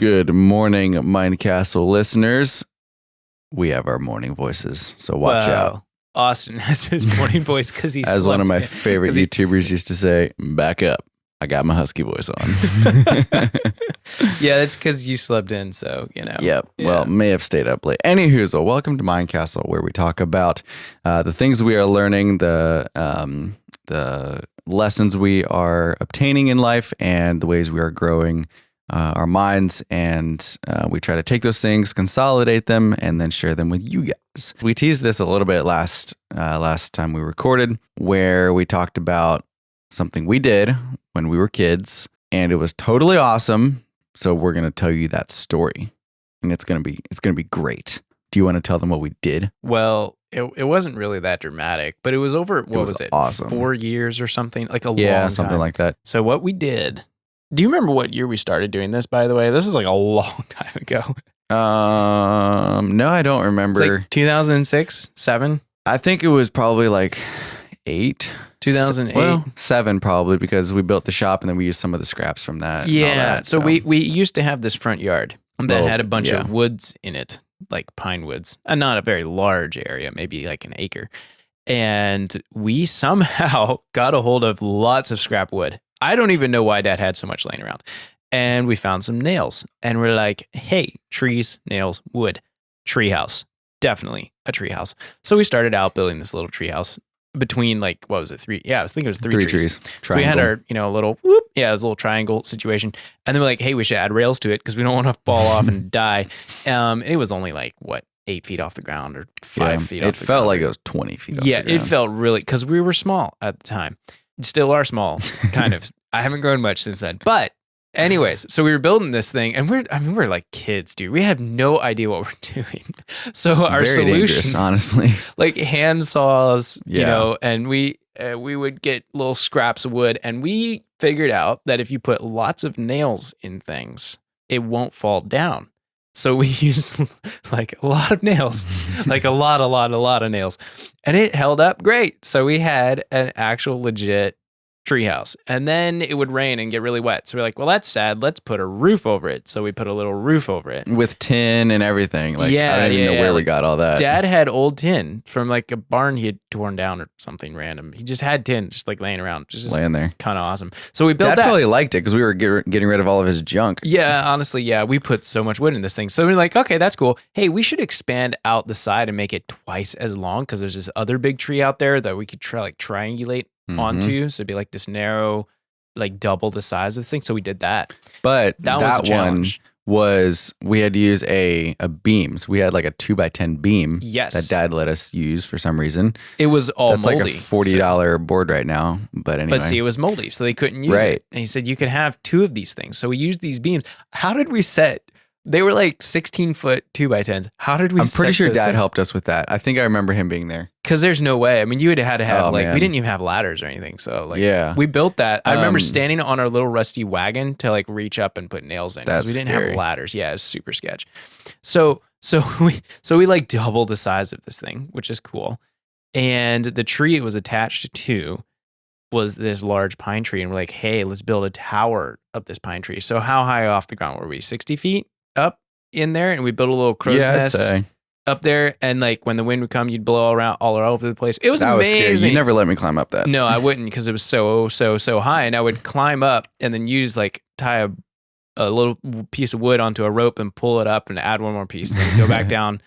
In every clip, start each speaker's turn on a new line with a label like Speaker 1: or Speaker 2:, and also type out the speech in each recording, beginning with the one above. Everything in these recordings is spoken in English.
Speaker 1: Good morning, Mind Castle listeners. We have our morning voices, so watch out.
Speaker 2: Austin has his morning voice because he's
Speaker 1: As one of my favorite YouTubers used to say, back up. I got my husky voice on.
Speaker 2: Yeah, that's because you slept in, so, you know.
Speaker 1: Yep. Yeah. Well, may have stayed up late. Anywho, welcome to Mind Castle, where we talk about the things we are learning, the lessons we are obtaining in life, and the ways we are growing our minds, and we try to take those things, consolidate them, and then share them with you guys. We teased this a little bit last time we recorded, where we talked about something we did when we were kids, and it was totally awesome. So we're gonna tell you that story, and it's gonna be great. Do you want to tell them what we did?
Speaker 2: Well, it wasn't really that dramatic, but it was over. What was it?
Speaker 1: Awesome.
Speaker 2: 4 years or something, like a long
Speaker 1: time. Something like that.
Speaker 2: So what we did. Do you remember what year we started doing this, by the way? This is like a long time ago.
Speaker 1: No, I don't remember.
Speaker 2: It's like 2006, 7?
Speaker 1: I think it was probably like 8.
Speaker 2: 2008.
Speaker 1: Well, 7 probably, because we built the shop and then we used some of the scraps from that.
Speaker 2: Yeah. So we used to have this front yard that had a bunch of woods in it, like pine woods. Not a very large area, maybe like an acre. And we somehow got a hold of lots of scrap wood. I don't even know why Dad had so much laying around. And we found some nails. And we're like, hey, trees, nails, wood, treehouse. Definitely a treehouse. So we started out building this little treehouse between, like, what was it? 3? Yeah, I was thinking it was three trees. So we had our, little whoop. Yeah, it was a little triangle situation. And then we're like, hey, we should add rails to it because we don't want to fall off and die. It was only like, 8 feet off the ground or 5 feet off the ground.
Speaker 1: It felt like it was 20 feet off the ground.
Speaker 2: Yeah, it felt really, because we were small at the time. Still are small, kind of. I haven't grown much since then. But anyways, so we were building this thing, and we're like kids, dude. We had no idea what we're doing. So our
Speaker 1: Very dangerous, honestly,
Speaker 2: like hand saws, and we would get little scraps of wood, and we figured out that if you put lots of nails in things, it won't fall down. So we used like a lot of nails, like a lot of nails, and it held up great. So we had an actual legit treehouse, and then it would rain and get really wet. So we're like, well, that's sad. Let's put a roof over it. So we put a little roof over it
Speaker 1: with tin and everything. Like, I don't even know where we got all that.
Speaker 2: Dad had old tin from like a barn he had torn down or something random. He just had tin just like laying around, just
Speaker 1: laying there.
Speaker 2: Kind of awesome. So we built
Speaker 1: Dad
Speaker 2: that.
Speaker 1: probably liked it because we were getting rid of all of his junk.
Speaker 2: Yeah, honestly, yeah. We put so much wood in this thing. So we're like, okay, that's cool. Hey, we should expand out the side and make it twice as long because there's this other big tree out there that we could triangulate onto. So it'd be like this narrow, like double the size of the thing. So we did that.
Speaker 1: But
Speaker 2: that was a challenge.
Speaker 1: We had to use a beam. So we had like a 2x10 beam.
Speaker 2: Yes.
Speaker 1: That Dad let us use for some reason.
Speaker 2: It was all
Speaker 1: That's
Speaker 2: moldy.
Speaker 1: Like a $40 board right now. But anyway.
Speaker 2: But see, it was moldy, so they couldn't use it. And he said, you can have 2 of these things. So we used these beams. How did we set? They were like 16-foot 2x10s. How did we
Speaker 1: I'm pretty sure Dad
Speaker 2: things?
Speaker 1: helped us with that. I think I remember him being there.
Speaker 2: Because there's no way. I mean, you would have had to have
Speaker 1: man.
Speaker 2: we didn't even have ladders or anything. So like,
Speaker 1: yeah,
Speaker 2: we built that. I remember standing on our little rusty wagon to like reach up and put nails in because we didn't have ladders. Yeah, it was super sketch. So we like double the size of this thing, which is cool. And the tree it was attached to was this large pine tree, and we're like, hey, let's build a tower up this pine tree. So how high off the ground were we? 60 feet up in there, and we built a little crow's nest up there, and like when the wind would come, you'd blow all over the place. It was amazing.
Speaker 1: Was scary. You never let me climb up that.
Speaker 2: No, I wouldn't, because it was so high, and I would climb up and then tie a little piece of wood onto a rope and pull it up and add one more piece, and then go back down,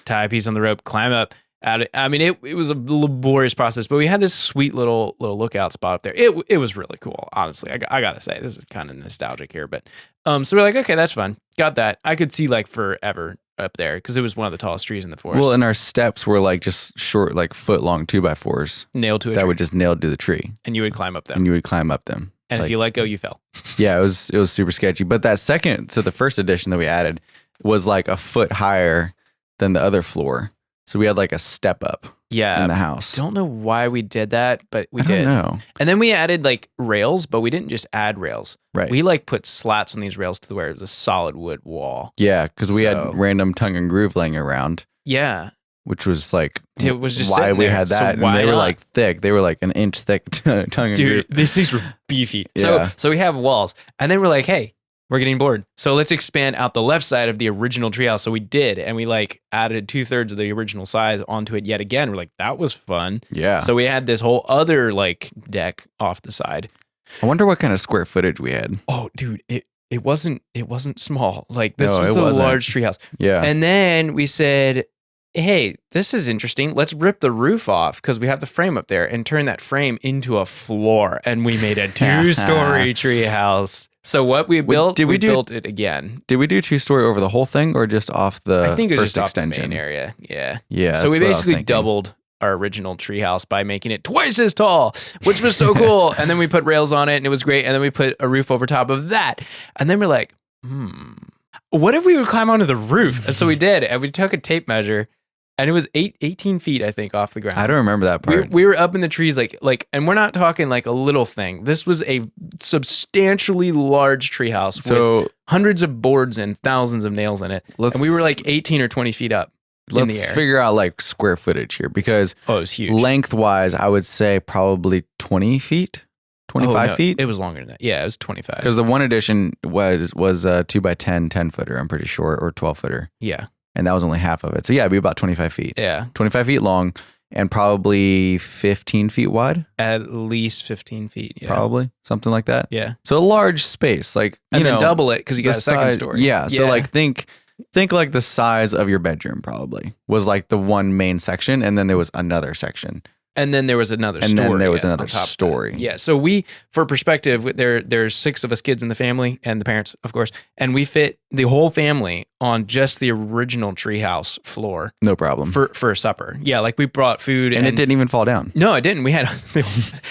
Speaker 2: tie a piece on the rope, climb up. I mean, it was a laborious process, but we had this sweet little lookout spot up there. It was really cool, honestly. I gotta say, this is kind of nostalgic here, but so we're like, okay, that's fun. Got that. I could see like forever up there because it was one of the tallest trees in the forest.
Speaker 1: Well, and our steps were like just short, like foot long 2x4s
Speaker 2: nailed to a tree.
Speaker 1: That would just nail to the tree,
Speaker 2: and you would climb up them.
Speaker 1: And
Speaker 2: if you let go, you fell.
Speaker 1: Yeah, it was super sketchy. But the first edition that we added was like a foot higher than the other floor. So we had like a step up in the house.
Speaker 2: Don't know why we did that, but we did.
Speaker 1: I don't know.
Speaker 2: And then we added like rails, but we didn't just add rails.
Speaker 1: Right.
Speaker 2: We like put slats on these rails to where it was a solid wood wall.
Speaker 1: Yeah, because we had random tongue and groove laying around.
Speaker 2: Yeah.
Speaker 1: Which was like
Speaker 2: it was just
Speaker 1: why we
Speaker 2: there.
Speaker 1: had that.
Speaker 2: So
Speaker 1: and they were like thick. They were like an inch thick tongue and groove.
Speaker 2: Dude, these things were beefy.
Speaker 1: Yeah.
Speaker 2: So we have walls. And then we're like, hey, we're getting bored. So let's expand out the left side of the original treehouse. So we did, and we like added 2/3 of the original size onto it yet again. We're like, that was fun.
Speaker 1: Yeah.
Speaker 2: So we had this whole other like deck off the side.
Speaker 1: I wonder what kind of square footage we had.
Speaker 2: Oh, dude, it wasn't small. Like this
Speaker 1: No,
Speaker 2: was
Speaker 1: it
Speaker 2: a
Speaker 1: wasn't.
Speaker 2: large treehouse.
Speaker 1: Yeah.
Speaker 2: And then we said, hey, this is interesting. Let's rip the roof off because we have the frame up there and turn that frame into a floor. And we made a 2-story treehouse. So what we built, we built it again.
Speaker 1: Did we do 2-story over the whole thing or just off the
Speaker 2: I think it was
Speaker 1: first
Speaker 2: just
Speaker 1: extension?
Speaker 2: off the main area. Yeah.
Speaker 1: Yeah.
Speaker 2: So we
Speaker 1: that's what I was
Speaker 2: basically
Speaker 1: thinking.
Speaker 2: doubled our original treehouse by making it twice as tall, which was so cool. And then we put rails on it and it was great. And then we put a roof over top of that. And then we're like, what if we would climb onto the roof? And so we did. And we took a tape measure and it was 18 feet, I think, off the ground.
Speaker 1: I don't remember that part.
Speaker 2: We were up in the trees, like, and we're not talking like a little thing. This was a substantially large treehouse with hundreds of boards and thousands of nails in it. And we were like 18 or 20 feet up in the air.
Speaker 1: Let's figure out like square footage here because
Speaker 2: it was huge.
Speaker 1: Lengthwise, I would say probably 20 feet, 25 feet.
Speaker 2: It was longer than that. Yeah, it was 25.
Speaker 1: Because the one edition was 2x10 10-footer, I'm pretty sure, or 12-footer.
Speaker 2: Yeah.
Speaker 1: And that was only half of it. So yeah, it'd be about 25 feet.
Speaker 2: Yeah.
Speaker 1: 25 feet long and probably 15 feet wide.
Speaker 2: At least 15 feet. Yeah.
Speaker 1: Probably something like that.
Speaker 2: Yeah.
Speaker 1: So a large space, like,
Speaker 2: and then double it because you got a second story.
Speaker 1: Yeah. So like think like the size of your bedroom probably was like the one main section. And then there was another section.
Speaker 2: And then there was another story.
Speaker 1: And then there was another story.
Speaker 2: Yeah. So we, for perspective, there's 6 of us kids in the family and the parents, of course. And we fit the whole family on just the original treehouse floor.
Speaker 1: No problem.
Speaker 2: For supper. Yeah. Like we brought food.
Speaker 1: And it didn't even fall down.
Speaker 2: No, it didn't. We had,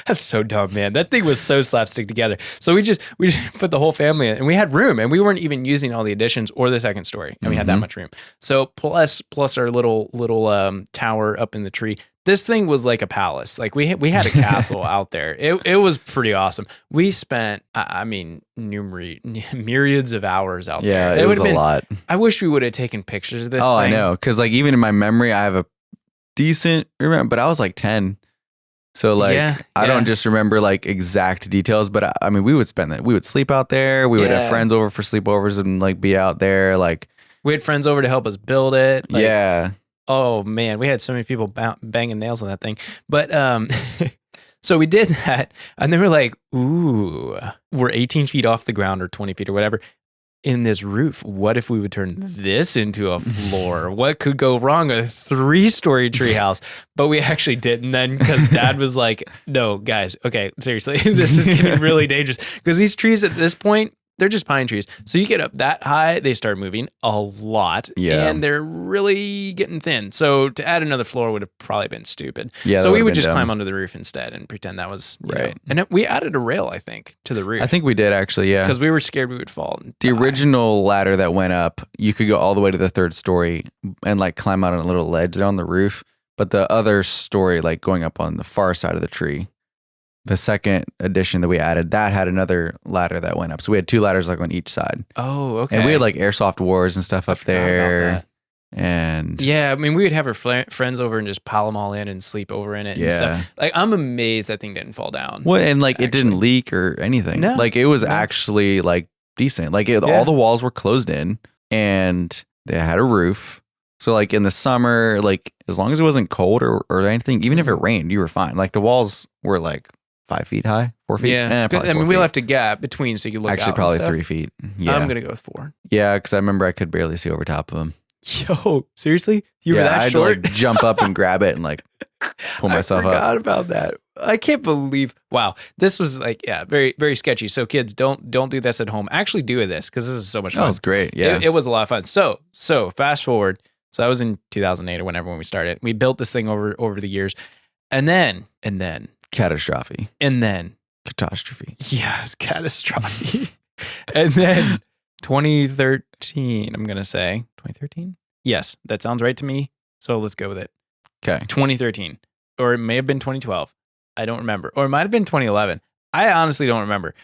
Speaker 2: that's so dumb, man. That thing was so slapstick together. So we just put the whole family in and we had room and we weren't even using all the additions or the second story. And we had that much room. So plus our little tower up in the tree. This thing was like a palace. Like we had a castle out there. It was pretty awesome. We spent, myriads of hours out there.
Speaker 1: Yeah, it was a lot.
Speaker 2: I wish we would have taken pictures of this thing.
Speaker 1: I know. Because like even in my memory, I have a decent remember, but I was like 10. So like I don't just remember like exact details, but I mean we would spend that. We would sleep out there. We would have friends over for sleepovers and like be out there. Like
Speaker 2: we had friends over to help us build it. Like,
Speaker 1: yeah.
Speaker 2: Oh man, we had so many people banging nails on that thing. But so we did that, and they were like, "Ooh, we're 18 feet off the ground or 20 feet or whatever in this roof. What if we would turn this into a floor? What could go wrong? A 3-story treehouse?" But we actually didn't then because Dad was like, "No, guys, okay, seriously, this is getting really dangerous because these trees at this point." They're just pine trees. So you get up that high, they start moving a lot.
Speaker 1: Yeah.
Speaker 2: And they're really getting thin. So to add another floor would have probably been stupid.
Speaker 1: Yeah.
Speaker 2: So we would just climb onto the roof instead and pretend that was
Speaker 1: right.
Speaker 2: And we added a rail, I think, to the roof.
Speaker 1: I think we did actually, yeah.
Speaker 2: Because we were scared we would fall.
Speaker 1: The original ladder that went up, you could go all the way to the 3rd story and like climb out on a little ledge there on the roof. But the other story, like going up on the far side of the tree, the second edition that we added, that had another ladder that went up. So we had 2 ladders like on each side.
Speaker 2: Oh, okay.
Speaker 1: And we had like airsoft wars and stuff up there. And
Speaker 2: yeah, I mean, we would have our friends over and just pile them all in and sleep over in it.
Speaker 1: Yeah.
Speaker 2: And stuff. Like, I'm amazed that thing didn't fall down.
Speaker 1: What? And like it didn't leak or anything.
Speaker 2: No.
Speaker 1: Like it was actually like decent. Like all the walls were closed in and they had a roof. So like in the summer, like as long as it wasn't cold or anything, even if it rained, you were fine. Like the walls were like 5 feet high, 4 feet.
Speaker 2: Yeah. I mean, we left a gap between so you could look
Speaker 1: actually
Speaker 2: out
Speaker 1: probably
Speaker 2: and stuff.
Speaker 1: 3 feet. Yeah.
Speaker 2: I'm going to go with 4.
Speaker 1: Yeah. Cause I remember I could barely see over top of them.
Speaker 2: Yo, seriously? You were that
Speaker 1: I'd
Speaker 2: short?
Speaker 1: like jump up and grab it and like pull myself
Speaker 2: I forgot
Speaker 1: up.
Speaker 2: about that. I can't believe. Wow. This was like, very, very sketchy. So kids, don't do this at home. Actually do this because this is so much fun.
Speaker 1: That was great. Yeah.
Speaker 2: It was a lot of fun. So fast forward. So that was in 2008 or whenever when we started. We built this thing over the years. And then.
Speaker 1: Catastrophe. Catastrophe.
Speaker 2: Yes, catastrophe. And then 2013, I'm going to say. 2013? Yes, that sounds right to me. So let's go with it.
Speaker 1: Okay.
Speaker 2: 2013. Or it may have been 2012. I don't remember. Or it might have been 2011. I honestly don't remember.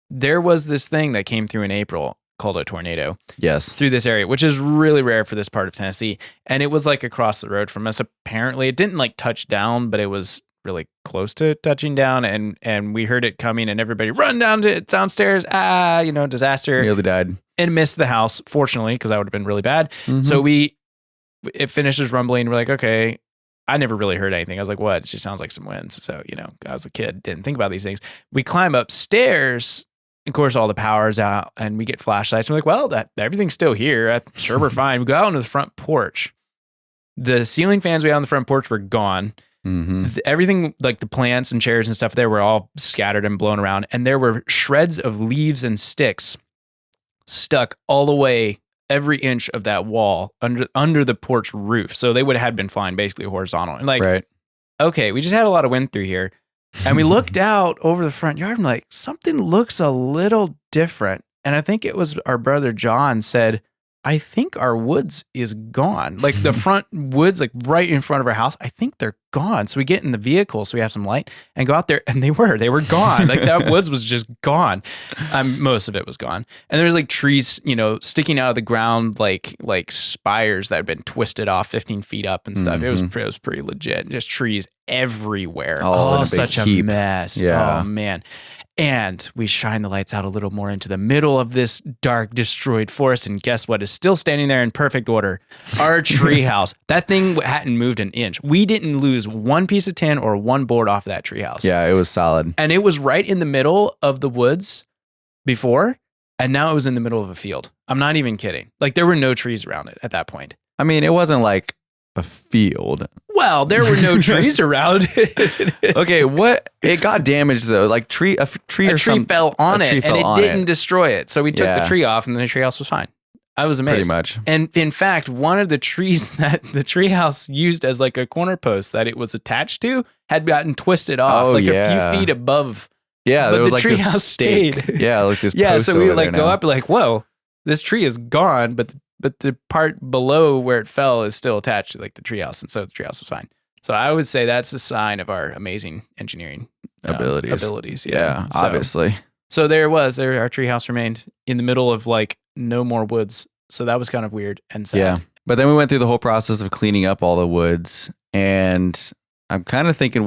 Speaker 2: There was this thing that came through in April called a tornado.
Speaker 1: Yes.
Speaker 2: Through this area, which is really rare for this part of Tennessee. And it was like across the road from us. Apparently, it didn't like touch down, but it was really close to touching down, and we heard it coming, and everybody run downstairs. Disaster.
Speaker 1: Nearly died.
Speaker 2: And missed the house, fortunately, because that would have been really bad.
Speaker 1: Mm-hmm.
Speaker 2: So it finishes rumbling. We're like, okay. I never really heard anything. I was like, what? It just sounds like some winds. So, I was a kid, didn't think about these things. We climb upstairs. Of course, all the power's out, and we get flashlights. We're like, well, everything's still here. I'm sure we're fine. We go out onto the front porch. The ceiling fans we had on the front porch were gone.
Speaker 1: Mm-hmm.
Speaker 2: Everything, like the plants and chairs and stuff there, were all scattered and blown around. And there were shreds of leaves and sticks stuck all the way every inch of that wall under the porch roof. So they would have been flying basically horizontal. And
Speaker 1: right.
Speaker 2: Okay, we just had a lot of wind through here. And we looked out over the front yard and like, something looks a little different. And I think it was our brother John said, I think our woods is gone. Like the front woods, like right in front of our house, I think they're gone. So we get in the vehicle so we have some light and go out there, and they were gone. Like that woods was just gone. Most of it was gone. And there's like trees, sticking out of the ground, like spires that had been twisted off 15 feet up and stuff.
Speaker 1: Mm-hmm.
Speaker 2: It was pretty legit. Just trees everywhere.
Speaker 1: Oh,
Speaker 2: such a mess.
Speaker 1: Yeah.
Speaker 2: Oh man. And we shine the lights out a little more into the middle of this dark, destroyed forest. And guess what is still standing there in perfect order? Our treehouse. That thing hadn't moved an inch. We didn't lose one piece of tin or one board off of that treehouse.
Speaker 1: Yeah, it was solid.
Speaker 2: And it was right in the middle of the woods before. And now it was in the middle of a field. I'm not even kidding. Like there were no trees around it at that point.
Speaker 1: I mean, it wasn't like a field.
Speaker 2: Well, there were no trees around it.
Speaker 1: Okay, what? It got damaged though. Like a tree
Speaker 2: fell on it, and it didn't destroy it. So we took the tree off, and the treehouse was fine. I was amazed.
Speaker 1: Pretty much.
Speaker 2: And in fact, one of the trees that the treehouse used as like a corner post that it was attached to had gotten twisted off, a few feet above.
Speaker 1: Yeah, there was like this stake.
Speaker 2: Stayed.
Speaker 1: Yeah, like this.
Speaker 2: Yeah,
Speaker 1: post
Speaker 2: so we
Speaker 1: over
Speaker 2: like
Speaker 1: there
Speaker 2: go
Speaker 1: now.
Speaker 2: up, like, whoa, this tree is gone, but the part below where it fell is still attached to like the treehouse, and so the treehouse was fine. So I would say that's a sign of our amazing engineering abilities.
Speaker 1: Yeah, obviously.
Speaker 2: So there our treehouse remained in the middle of like no more woods. So that was kind of weird and sad.
Speaker 1: Yeah, but then we went through the whole process of cleaning up all the woods, and I'm kind of thinking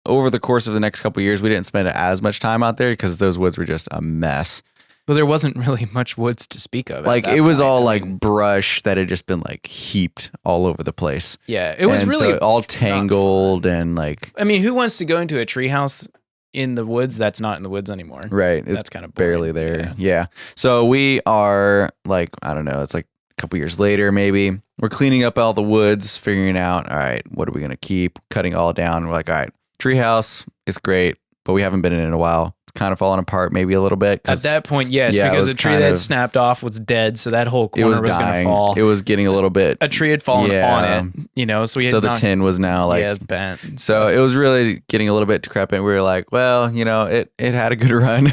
Speaker 1: over the course of the next couple of years, we didn't spend as much time out there because those woods were just a mess.
Speaker 2: Well, there wasn't really much woods to speak of.
Speaker 1: Like it was all like brush that had just been like heaped all over the place.
Speaker 2: Yeah, it was really
Speaker 1: all tangled and like.
Speaker 2: I mean, who wants to go into a treehouse in the woods that's not in the woods anymore?
Speaker 1: Right,
Speaker 2: that's kind of
Speaker 1: barely there. Yeah. So we are like, I don't know, it's like a couple years later maybe. We're cleaning up all the woods, figuring out, all right, what are we gonna keep? Cutting all down. We're like, all right, treehouse is great, but we haven't been in it in a while. Kind of falling apart maybe a little bit.
Speaker 2: At that point, yes, because the tree that had snapped off was dead, so that whole corner was going to fall.
Speaker 1: It was getting a little bit.
Speaker 2: A tree had fallen on it, so
Speaker 1: the tin was now like
Speaker 2: it's bent.
Speaker 1: So it was really getting a little bit decrepit. We were like, well, it had a good run.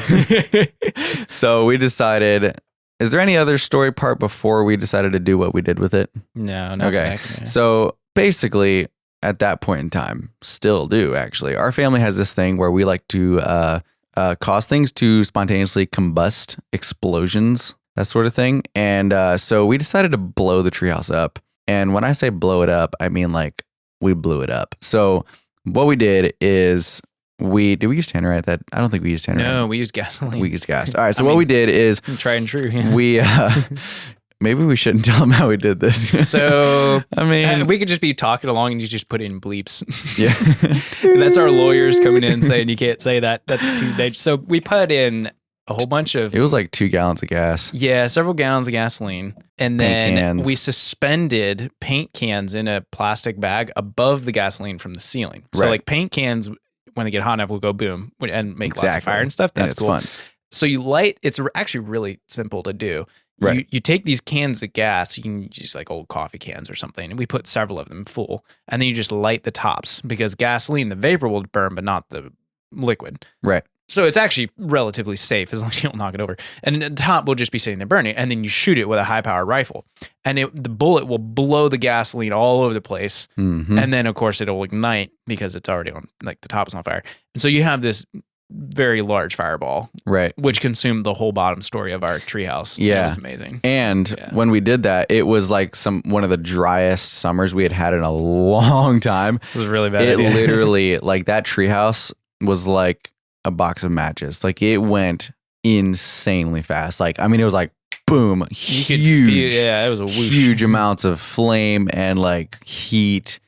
Speaker 1: So we decided. Is there any other story part before we decided to do what we did with it?
Speaker 2: No. Okay.
Speaker 1: So basically, at that point in time, still do actually. Our family has this thing where we like to. Cause things to spontaneously combust, explosions, that sort of thing. And so we decided to blow the treehouse up. And when I say blow it up, I mean like we blew it up. So what we did is did we use tannerite? That I don't think we used tannerite.
Speaker 2: No, we used gasoline.
Speaker 1: We used gas. All right. So what we did is
Speaker 2: tried and true. Yeah.
Speaker 1: We maybe we shouldn't tell them how we did this.
Speaker 2: So,
Speaker 1: I mean,
Speaker 2: we could just be talking along and you just put in bleeps.
Speaker 1: Yeah.
Speaker 2: That's our lawyers coming in saying you can't say that. That's too dangerous. So we put in a whole bunch of...
Speaker 1: It was like 2 gallons of gas.
Speaker 2: Yeah, several gallons of gasoline. And then we suspended paint cans in a plastic bag above the gasoline from the ceiling. So like paint cans, when they get hot enough, will go boom and make lots of fire and stuff. That's cool. Fun. So you light... It's actually really simple to do. Right. You take these cans of gas, you can use like old coffee cans or something, and we put several of them full, and then you just light the tops because gasoline, the vapor will burn, but not the liquid.
Speaker 1: Right.
Speaker 2: So it's actually relatively safe as long as you don't knock it over. And the top will just be sitting there burning, and then you shoot it with a high-power rifle, and the bullet will blow the gasoline all over the place, and then, of course, it'll ignite because it's already on, like the top is on fire. And so you have this very large fireball,
Speaker 1: right,
Speaker 2: which consumed the whole bottom story of our treehouse.
Speaker 1: Yeah,
Speaker 2: it was amazing.
Speaker 1: And when we did that, it was like one of the driest summers we had in a long time.
Speaker 2: It was really bad.
Speaker 1: It literally, like, that treehouse was like a box of matches. Like, it went insanely fast. Like, I mean, it was like boom, huge,
Speaker 2: it was a whoosh.
Speaker 1: Huge amounts of flame and like heat.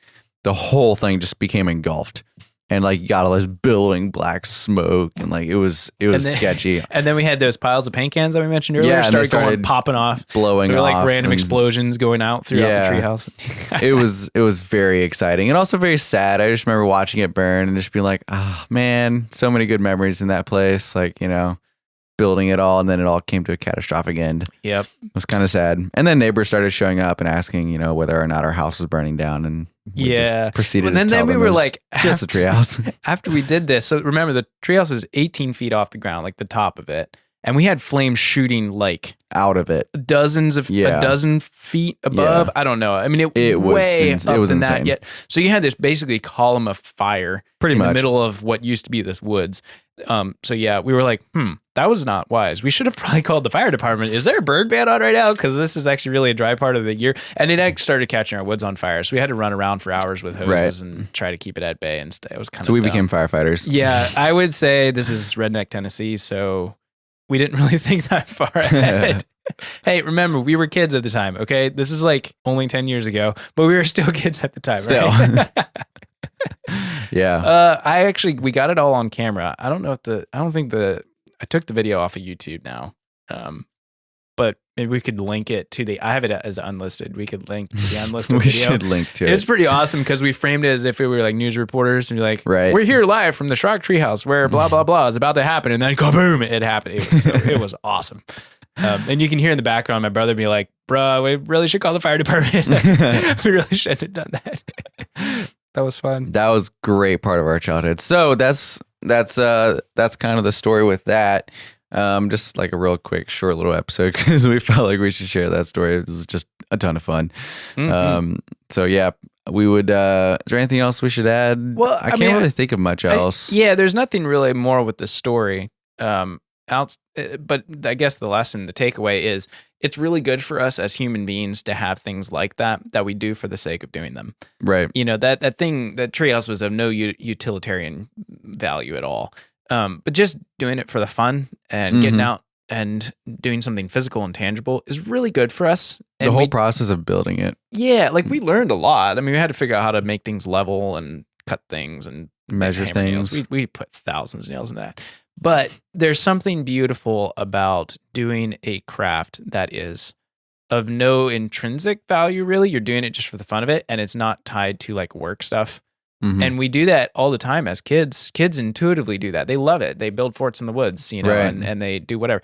Speaker 1: The whole thing just became engulfed. And like you got all this billowing black smoke, and like it was sketchy.
Speaker 2: And then we had those piles of paint cans that we mentioned earlier. Started going popping off,
Speaker 1: blowing
Speaker 2: off.
Speaker 1: Like
Speaker 2: random explosions going out throughout the treehouse.
Speaker 1: it was very exciting and also very sad. I just remember watching it burn and just being like, oh man, so many good memories in that place. Like, you know, building it all, and then it all came to a catastrophic end.
Speaker 2: Yep,
Speaker 1: it was kind of sad. And then neighbors started showing up and asking, you know, whether or not our house was burning down, and we just proceeded.
Speaker 2: And then we were like,
Speaker 1: just a treehouse.
Speaker 2: After we did this, so remember the treehouse is 18 feet off the ground, like the top of it, and we had flames shooting like
Speaker 1: out of it,
Speaker 2: a dozen feet above. I don't know. I mean, it was way up than insane. That yet. So you had this basically column of fire in the middle of what used to be this woods. So yeah, we were like, that was not wise. We should have probably called the fire department. Is there a bird ban on right now? Because this is actually really a dry part of the year. And it started catching our woods on fire. So we had to run around for hours with hoses and try to keep it at bay and stay. It was kind of
Speaker 1: we became firefighters.
Speaker 2: Yeah, I would say this is redneck Tennessee. So we didn't really think that far ahead. Hey, remember, we were kids at the time, okay? This is like only 10 years ago, but we were still kids at the time, right?
Speaker 1: Yeah.
Speaker 2: We got it all on camera. I took the video off of YouTube now. But maybe we could link it to I have it as unlisted. We could link to the unlisted
Speaker 1: we
Speaker 2: video.
Speaker 1: Should link to it.
Speaker 2: It's pretty awesome because we framed it as if we were like news reporters and you're like,
Speaker 1: right.
Speaker 2: We're here live from the Schrock Treehouse where blah, blah, blah is about to happen. And then kaboom, it happened. It was awesome. And you can hear in the background my brother be like, bruh, we really should call the fire department. We really shouldn't have done that. That was fun.
Speaker 1: That was a great part of our childhood. So that's kind of the story with that. Just like a real quick, short little episode because we felt like we should share that story. It was just a ton of fun. Mm-hmm. So yeah, we would. Is there anything else we should add?
Speaker 2: Well,
Speaker 1: I can't really think of much else.
Speaker 2: There's nothing really more with the story. But I guess the takeaway is it's really good for us as human beings to have things like that we do for the sake of doing them.
Speaker 1: Right.
Speaker 2: You know, that treehouse was of no utilitarian value at all. But just doing it for the fun and getting out and doing something physical and tangible is really good for us. And
Speaker 1: the whole process of building it.
Speaker 2: Yeah. Like we learned a lot. I mean, we had to figure out how to make things level and cut things and
Speaker 1: measure things.
Speaker 2: We put thousands of nails in that. But there's something beautiful about doing a craft that is of no intrinsic value, really. You're doing it just for the fun of it, and it's not tied to like work stuff. Mm-hmm. And we do that all the time as kids. Kids intuitively do that. They love it. They build forts in the woods, you know,
Speaker 1: right.
Speaker 2: and they do whatever.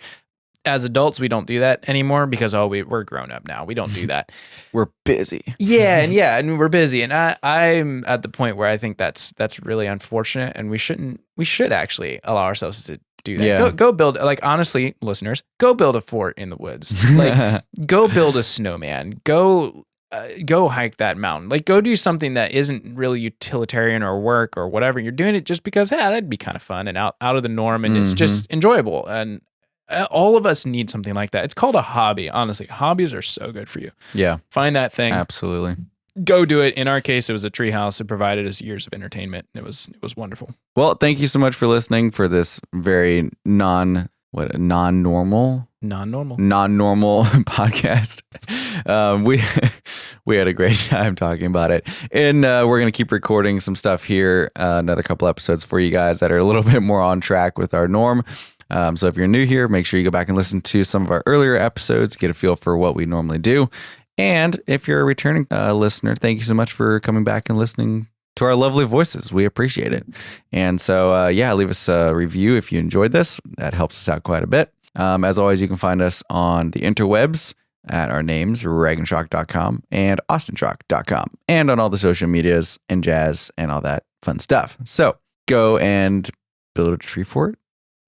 Speaker 2: As adults, we don't do that anymore because we're grown up now. We don't do that.
Speaker 1: We're busy.
Speaker 2: And we're busy. And I'm at the point where I think that's really unfortunate, and we should actually allow ourselves to do that.
Speaker 1: Yeah.
Speaker 2: Go build, like, honestly, listeners, go build a fort in the woods. Like, go build a snowman. Go hike that mountain. Like, go do something that isn't really utilitarian or work or whatever. You're doing it just because that'd be kind of fun and out of the norm, and it's just enjoyable. And all of us need something like that. It's called a hobby. Honestly, hobbies are so good for you.
Speaker 1: Yeah.
Speaker 2: Find that thing.
Speaker 1: Absolutely.
Speaker 2: Go do it. In our case, it was a treehouse. It provided us years of entertainment. It was wonderful.
Speaker 1: Well, thank you so much for listening for this very non-normal podcast. We had a great time talking about it, and we're gonna keep recording some stuff here, another couple episodes for you guys that are a little bit more on track with our norm. So if you're new here, make sure you go back and listen to some of our earlier episodes, get a feel for what we normally do. And if you're a returning listener, thank you so much for coming back and listening to our lovely voices. We appreciate it. And so, leave us a review if you enjoyed this. That helps us out quite a bit. As always, you can find us on the interwebs at our names, reaganshock.com and austinshock.com, and on all the social medias and jazz and all that fun stuff. So go and build a tree fort,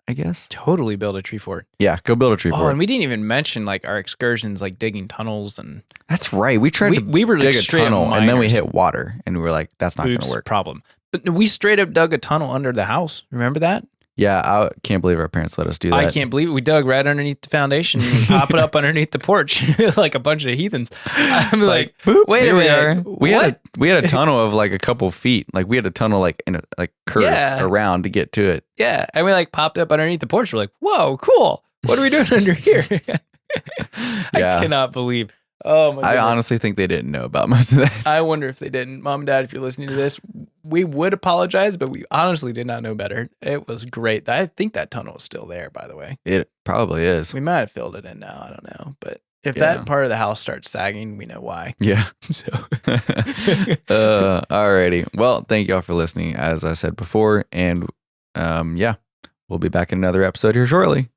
Speaker 1: I guess.
Speaker 2: Totally build a tree fort.
Speaker 1: Yeah, go build a tree fort.
Speaker 2: Oh, and we didn't even mention like our excursions, like digging tunnels and.
Speaker 1: That's right. We tried to dig a tunnel and then we hit water and we were like, that's not going to work.
Speaker 2: Problem. But we straight up dug a tunnel under the house. Remember that?
Speaker 1: Yeah, I can't believe our parents let us do that.
Speaker 2: I can't believe it. We dug right underneath the foundation and pop it up underneath the porch like a bunch of heathens. I'm like,
Speaker 1: boop,
Speaker 2: wait a minute.
Speaker 1: We had a tunnel of like a couple feet. Like we had a tunnel like in a like curve around to get to it.
Speaker 2: Yeah, and we like popped up underneath the porch. We're like, whoa, cool. What are we doing under here? I cannot believe. Oh my goodness.
Speaker 1: I honestly think they didn't know about most of that.
Speaker 2: I wonder if they didn't. Mom and Dad, if you're listening to this, we would apologize, but we honestly did not know better. It was great. I think that tunnel is still there, by the way.
Speaker 1: It probably is.
Speaker 2: We might have filled it in now. I don't know. But if that part of the house starts sagging, we know why.
Speaker 1: Yeah.
Speaker 2: So.
Speaker 1: Alrighty. Well, thank y'all for listening, as I said before. And we'll be back in another episode here shortly.